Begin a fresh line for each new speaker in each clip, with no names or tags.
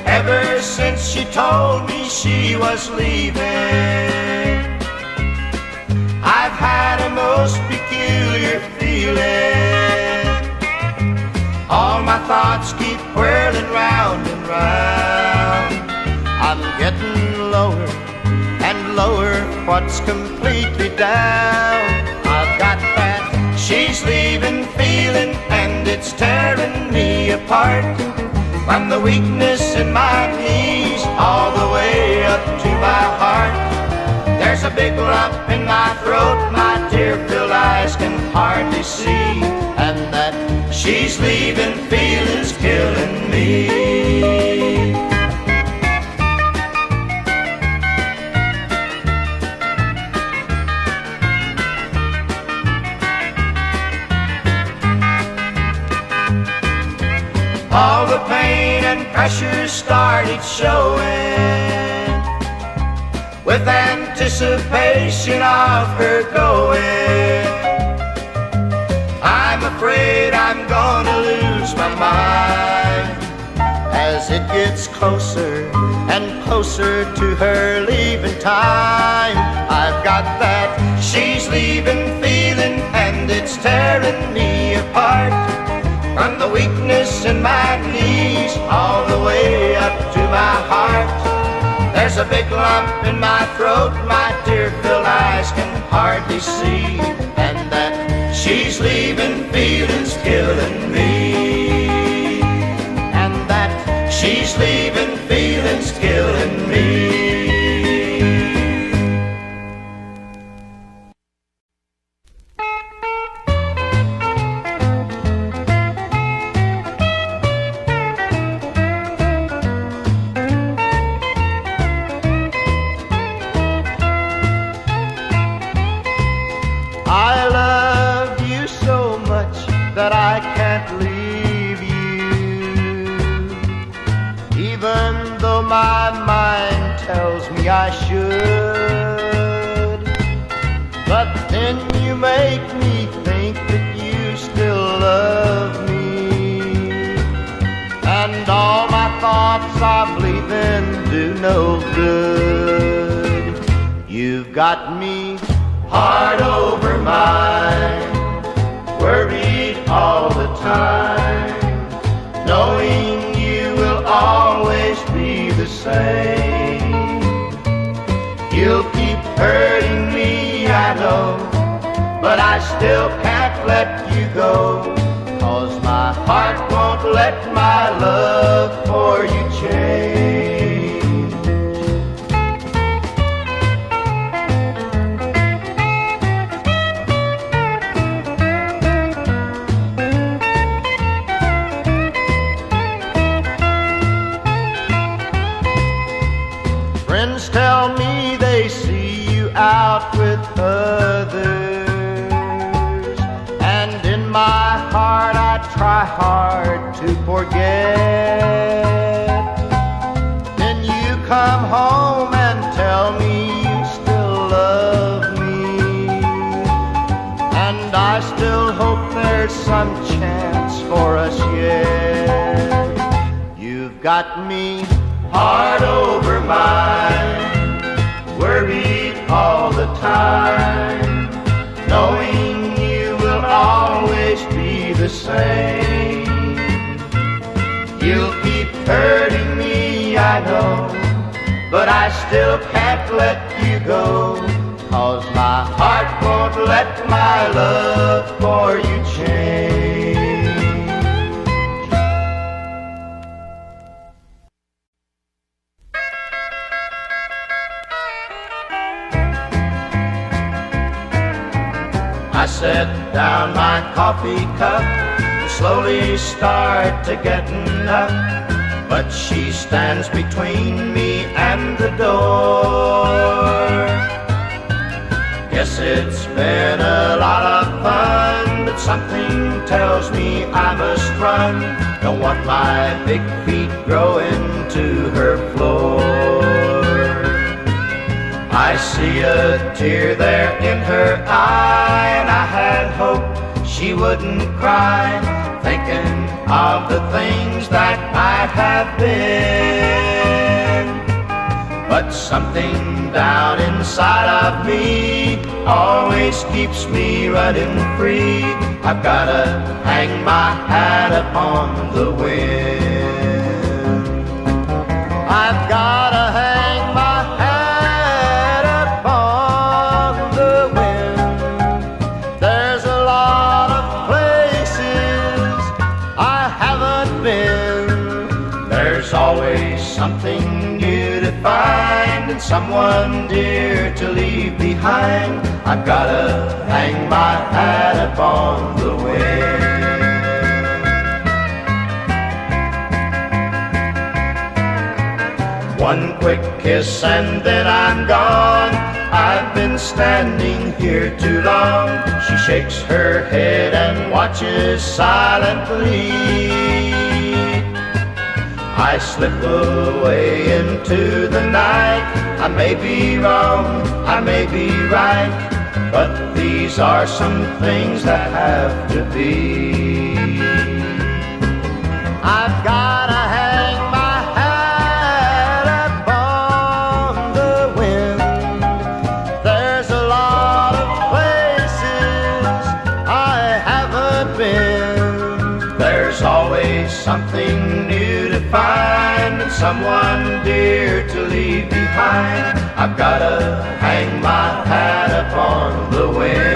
Ever since she told me she was leaving, I've had a most peculiar feeling. All my thoughts keep whirling round and round. I'm getting lower and lower, what's completely down. I've got that she's leaving feeling, and it's tearing me apart. From the weakness in my knees all the way up to my heart. There's a big lump in my throat my tear-filled eyes can hardly see, and that she's leaving feeling's killing me. All the pain and pressure started showing, with anticipation of her going. I'm afraid I'm gonna lose my mind as it gets closer and closer to her leaving time. I've got that she's leaving feeling, and it's tearing me apart. From the weakness in my knees all the way up to my heart. There's a big lump in my throat my tear-filled eyes can hardly see, and that she's leaving feeling's killing me. And that she's leaving feeling's killing me. That I can't leave you, even though my mind tells me I should. But then you make me think that you still love me, and all my thoughts of leaving do no good. You've got me hard over mind, worried all the time, knowing you will always be the same. You'll keep hurting me, I know, but I still can't let you go, 'cause my heart won't let my love for you change. Friends tell me they see you out with others, and in my heart I try hard to forget. Then you come home and tell me you still love me, and I still hope there's some chance for us yet. You've got me hard over mind, worried all the time, knowing you will always be the same. You'll keep hurting me, I know, but I still can't let you go, 'cause my heart won't let my love for you change. I set down my coffee cup and slowly start to getting up, but she stands between me and the door. Guess it's been a lot of fun, but something tells me I must run. Don't want my big feet growing to her floor. I see a tear there in her eye, and I had hoped she wouldn't cry, thinking of the things that might have been. But something down inside of me always keeps me running free. I've gotta hang my hat upon the wind. I've gotta hang my hat upon the wind. There's a lot of places I haven't been. There's always something new to find and someone dear to leave behind. I've gotta hang my hat upon the wind. One quick kiss and then I'm gone. I've been standing here too long. She shakes her head and watches silently. I slip away into the night. I may be wrong, I may be right, but these are some things that have to be. I've gotta hang my hat upon the wind. There's a lot of places I haven't been. There's always something new to find and someone dear to leave behind. I've gotta hang my hat upon the wind.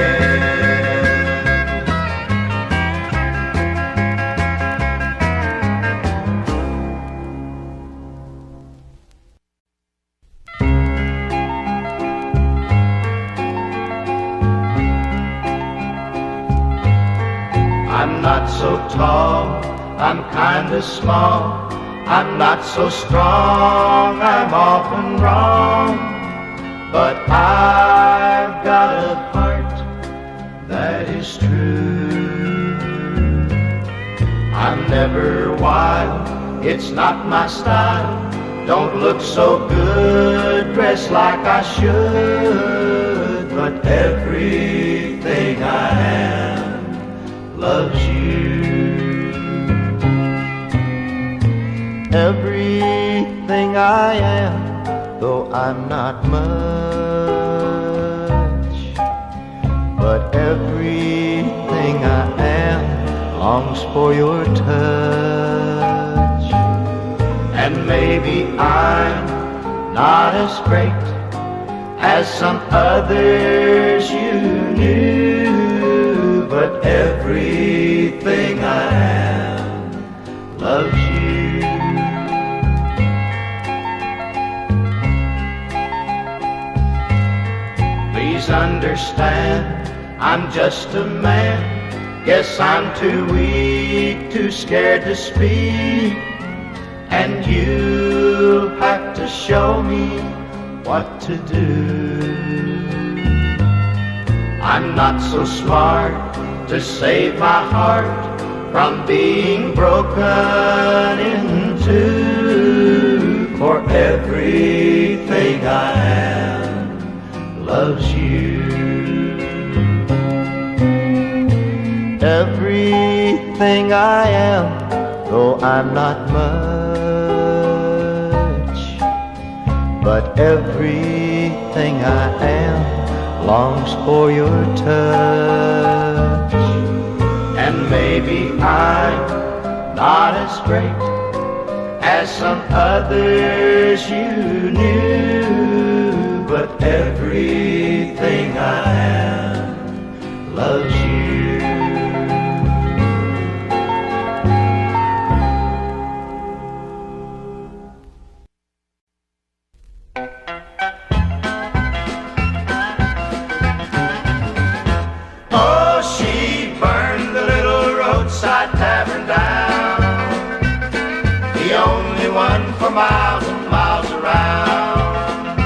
I'm not so tall, I'm kinda small. I'm not so strong, I'm often wrong. But I've got a heart that is true. I'm never wild, it's not my style. Don't look so good, dress like I should. But everything I am loves you. Everything I am, though I'm not much, but everything I am longs for your touch. And maybe I'm not as great as some others you knew, but everything I am loves you. Please understand, I'm just a man. Guess I'm too weak, too scared to speak. And you'll have to show me what to do. I'm not so smart to save my heart from being broken in two. For everything I am loves you. Everything I am, though I'm not much, but everything I am longs for your touch. And maybe I'm not as great as some others you knew, but everything I am loves you. Oh, she burned the little roadside tavern down, the only one for miles and miles around.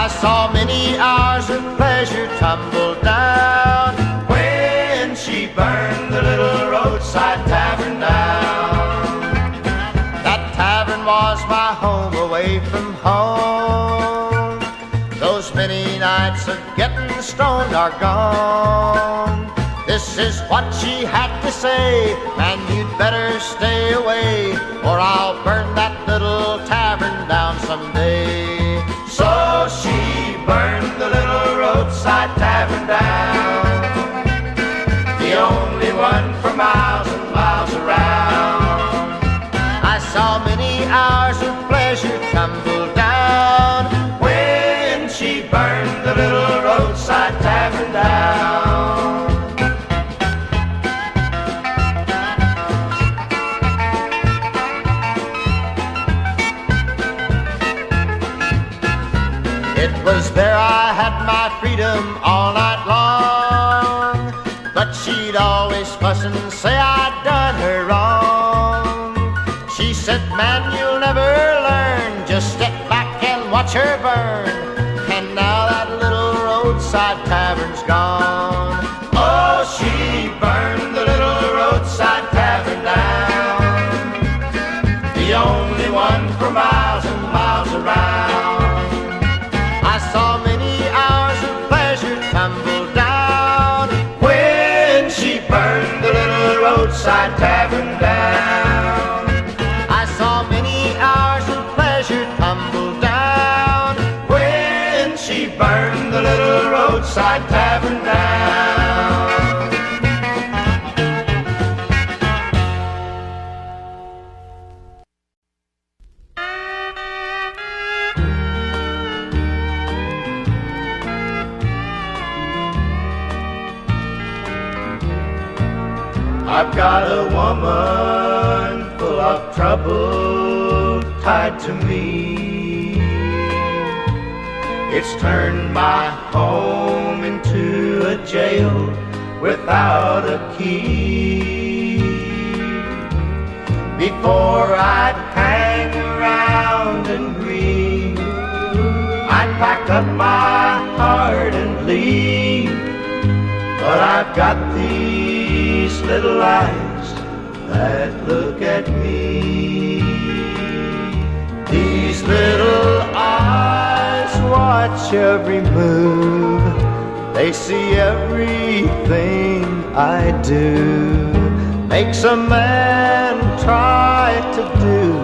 I saw many hours of pleasure tumble down when she burned the little roadside tavern down. That tavern was my home away from home. Those many nights of getting stoned are gone. This is what she had to say: man, you'd better stay away, or I'll burn that little tavern down someday. So she burned the little roadside tavern down, the only one for miles and miles around. I saw many hours of pleasure tumble down when she burned the little roadside tavern down. It was there I had my freedom all night long, but she'd always fuss and say I'd done her wrong. She said, man, you'll never learn, just step back and watch her burn. And now that little roadside tavern's gone. Oh, she burned the little roadside tavern down, the only one for miles and miles around. I saw many hours of pleasure tumble down when she burned the little roadside tavern down. I saw many hours of pleasure tumble down when she burned the little roadside tavern down. I've got a woman full of trouble tied to me. It's turned my home into a jail without a key. Before I'd hang around and grieve, I'd pack up my heart and leave. But I've got these little eyes that look at me. These little eyes watch every move. They see everything I do. Makes a man try to do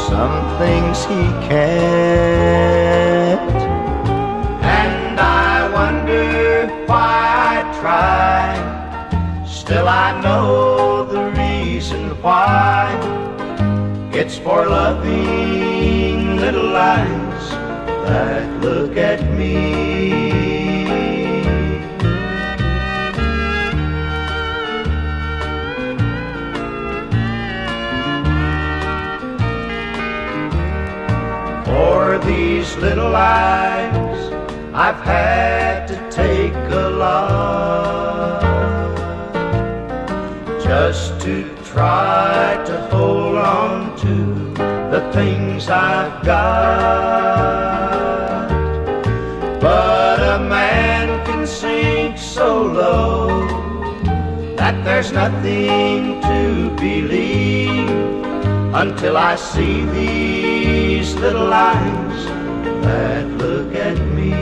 some things he can't. And I wonder why I try. Still I know the reason why. It's for loving little eyes that look at me. For these little eyes I've had to take a lot, just to try to hold on to the things I've got. But a man can sink so low that there's nothing to believe until I see these little eyes that look at me.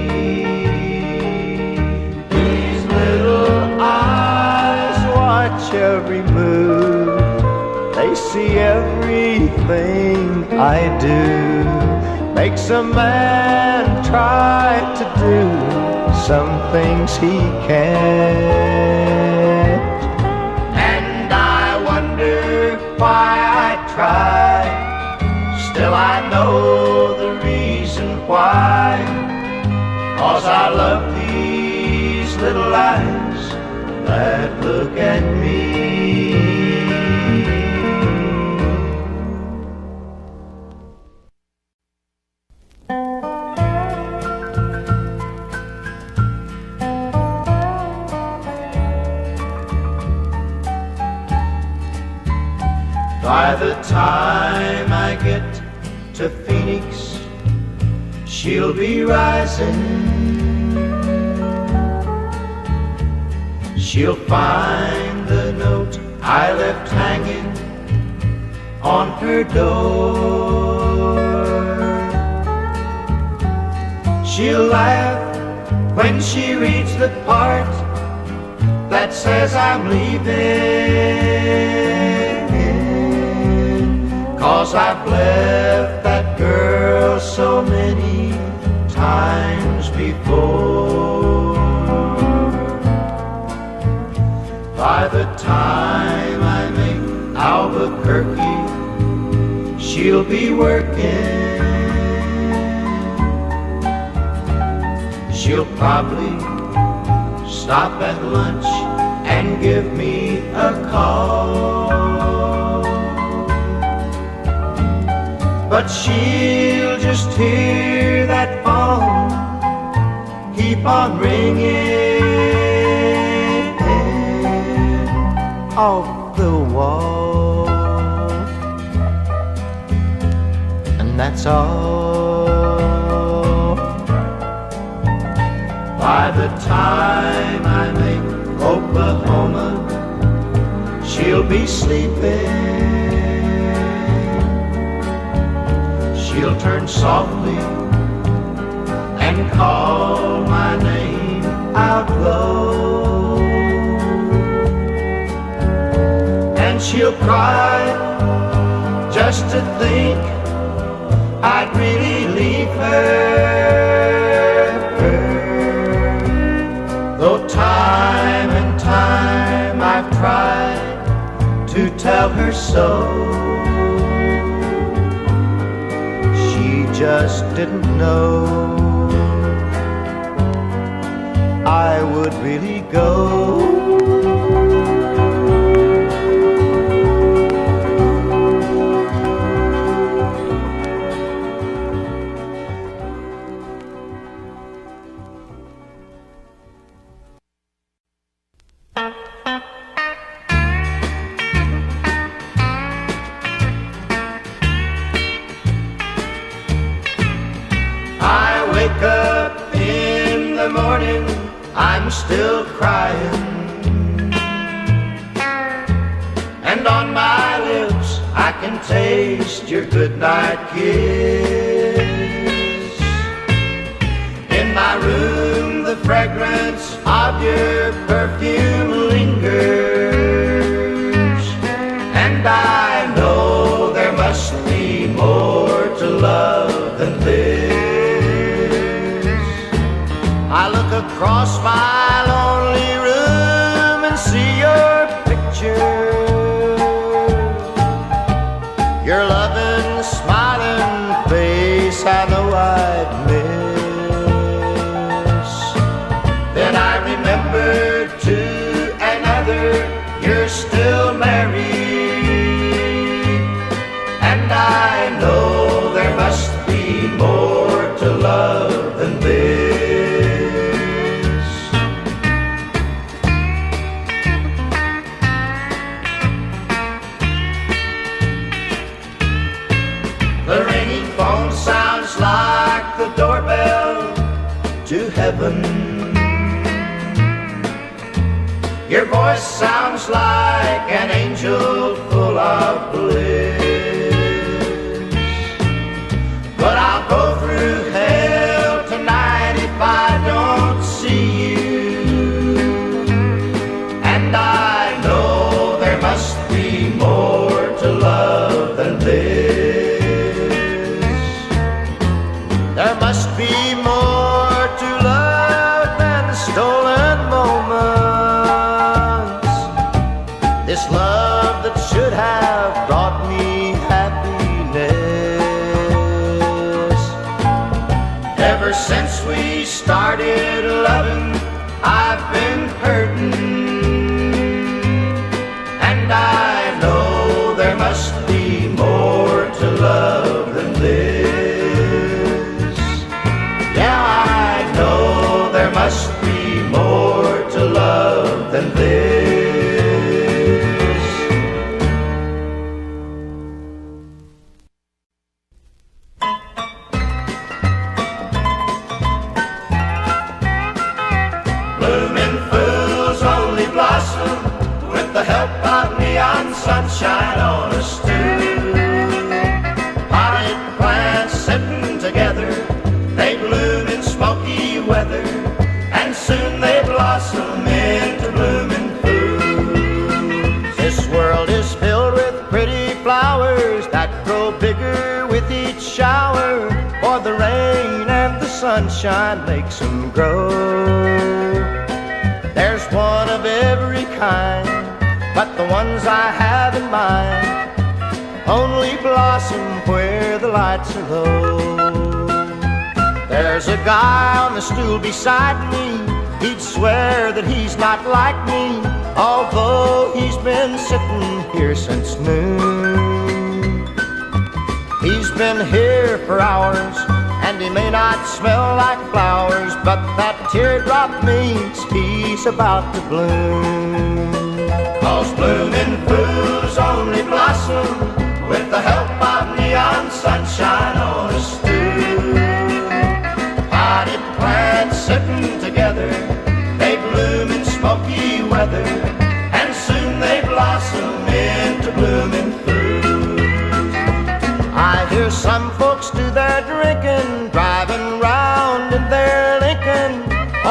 These little eyes watch every move. They see everything I do. Makes a man try to do some things he can't. And I wonder why I try. Still I know the reason why. 'Cause I love these little eyes that look at me. By the time I get to Phoenix, she'll be rising. She'll find the note I left hanging on her door. She'll laugh when she reads the part that says I'm leaving, 'cause I've left that girl so many times before. By the time I make Albuquerque, she'll be working. She'll probably stop at lunch and give me a call, but she'll just hear that phone keep on ringing off the wall, and that's all. By the time I make Oklahoma, she'll be sleeping. She'll turn softly and call my name out low, and she'll cry just to think I'd really leave her. Though time and time I've tried to tell her so, she just didn't know I would really go. I'm still crying, and on my lips I can taste your goodnight kiss. In my room the fragrance of your perfume lingers, and I know there must be more to love than this. I look across my lonely room and see your picture, your loving, smiling face I know I'd miss. Then I remembered to another you're still married, and I know there must be more to love than this. The ringing phone sounds like the doorbell to heaven. Your voice sounds like an angel full of bliss. But I'll go through hell tonight if I don't see you, and I know there must be more to love than this. There must be more to love than stolen moments. This love that should have brought me happiness. Ever since we started loving, I've been hurting, and I know there must be more to love than this. Must be more to love than this. Bloomin' fools only blossom with the help of neon sunshine on a stool. Potted plants sitting together, they bloom in smoky weather soon they blossom into blooming fools. This world is filled with pretty flowers that grow bigger with each shower, for the rain and the sunshine makes them grow. There's one of every kind, but the ones I have in mind only blossom where the lights are low. There's a guy on the stool beside me, he'd swear that he's not like me, although he's been sitting here since noon. He's been here for hours, and he may not smell like flowers, but that teardrop means he's about to bloom. 'Cause blooming fools only blossom with the help of neon sunshine on a stool. Potted plants sitting together, they bloom in smoky weather, and soon they blossom into blooming fools. I hear some folks do their drinking, driving round in their Lincoln,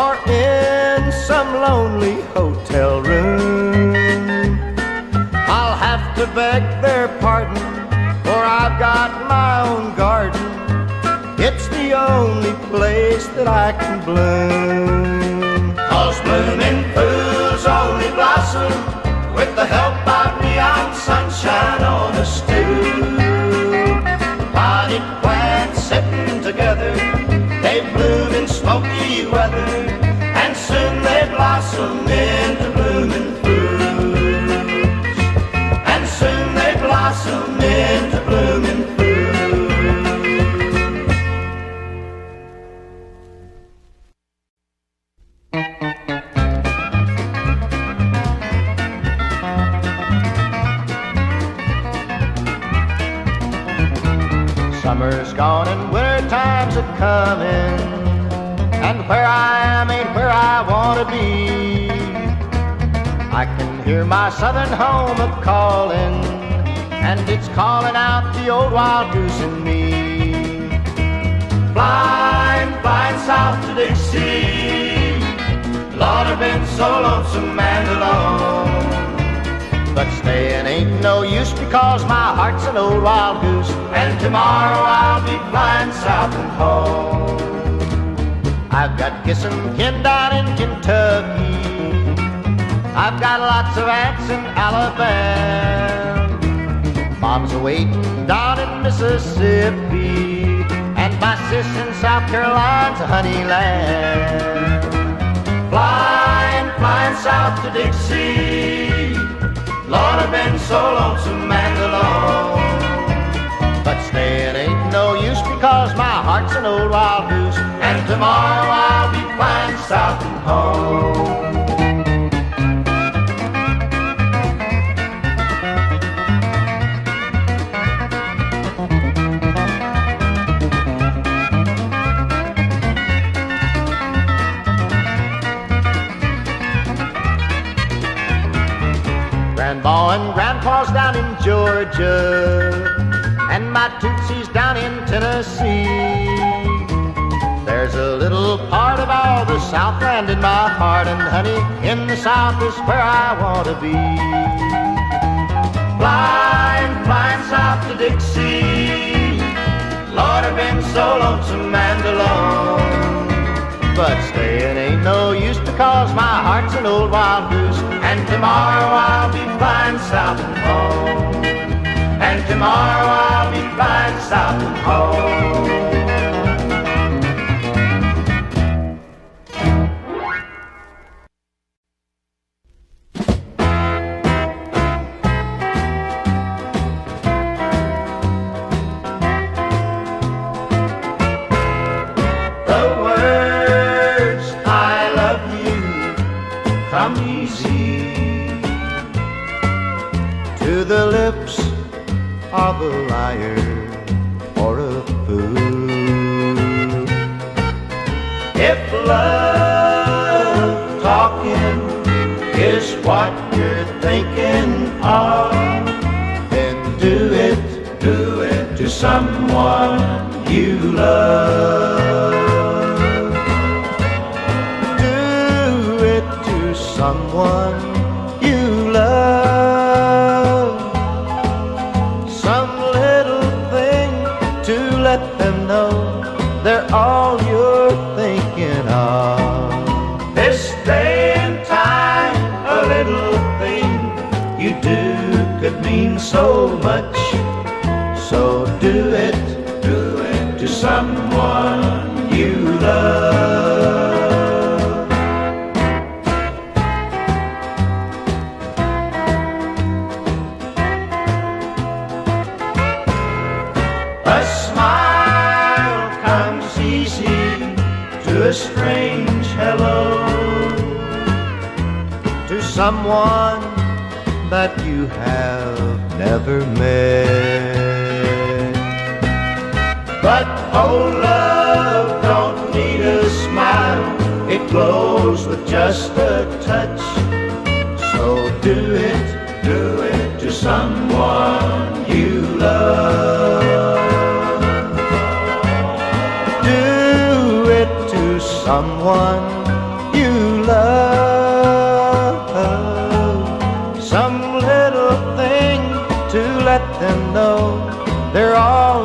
or in some lonely hotel room. I'll have to beg their pardon, for I've got my own garden. It's the only place that I can bloom. 'Cause blooming fools only blossom with the help of neon sunshine on a stool. Potted plants sitting together, they bloom in smoky weather, and soon they blossom into blooming fools. And soon they blossom into blooming fools. Summer's gone and winter time's a-comin', and where I am ain't where I wanna be. I can hear my southern home a-callin', and it's callin' out the old wild goose in me. Flying, flying south to Dixie, Lord, I've been so lonesome and alone. But staying ain't no use because my heart's an old wild goose, and tomorrow I'll be flying south and home. I've got kissin' kin down in Kentucky, I've got lots of aunts in Alabama, Mom's a-waitin' down in Mississippi, and my sis in South Carolina's a honey lamb. Flying, flying south to Dixie, Lord, I've been so lonesome and alone. But staying ain't no use because my heart's an old wild goose, and tomorrow I'll be flying south and home. Grandma and Grandpa's down in Georgia, and my Tootsie's down in Tennessee. There's a little part of all the Southland in my heart, and honey, in the South is where I want to be. Flying, flying south to Dixie, Lord, I've been so lonesome and alone. But staying ain't no use because my heart's an old wild goose, and tomorrow I'll be flying south and home. And tomorrow I'll be flying south and home. The lips of a liar or a fool. If love talking is what you're thinking of, then do it to someone you love. Do someone you love. Some little thing to let them know they're all you're thinking of. This day and time, a little thing you do could mean so much. So do it to someone you love. A smile comes easy to a strange hello, to someone that you have never met. But oh, love don't need a smile, it glows with just a touch. So do it to someone you love. Do it to someone you love. Some little thing to let them know they're all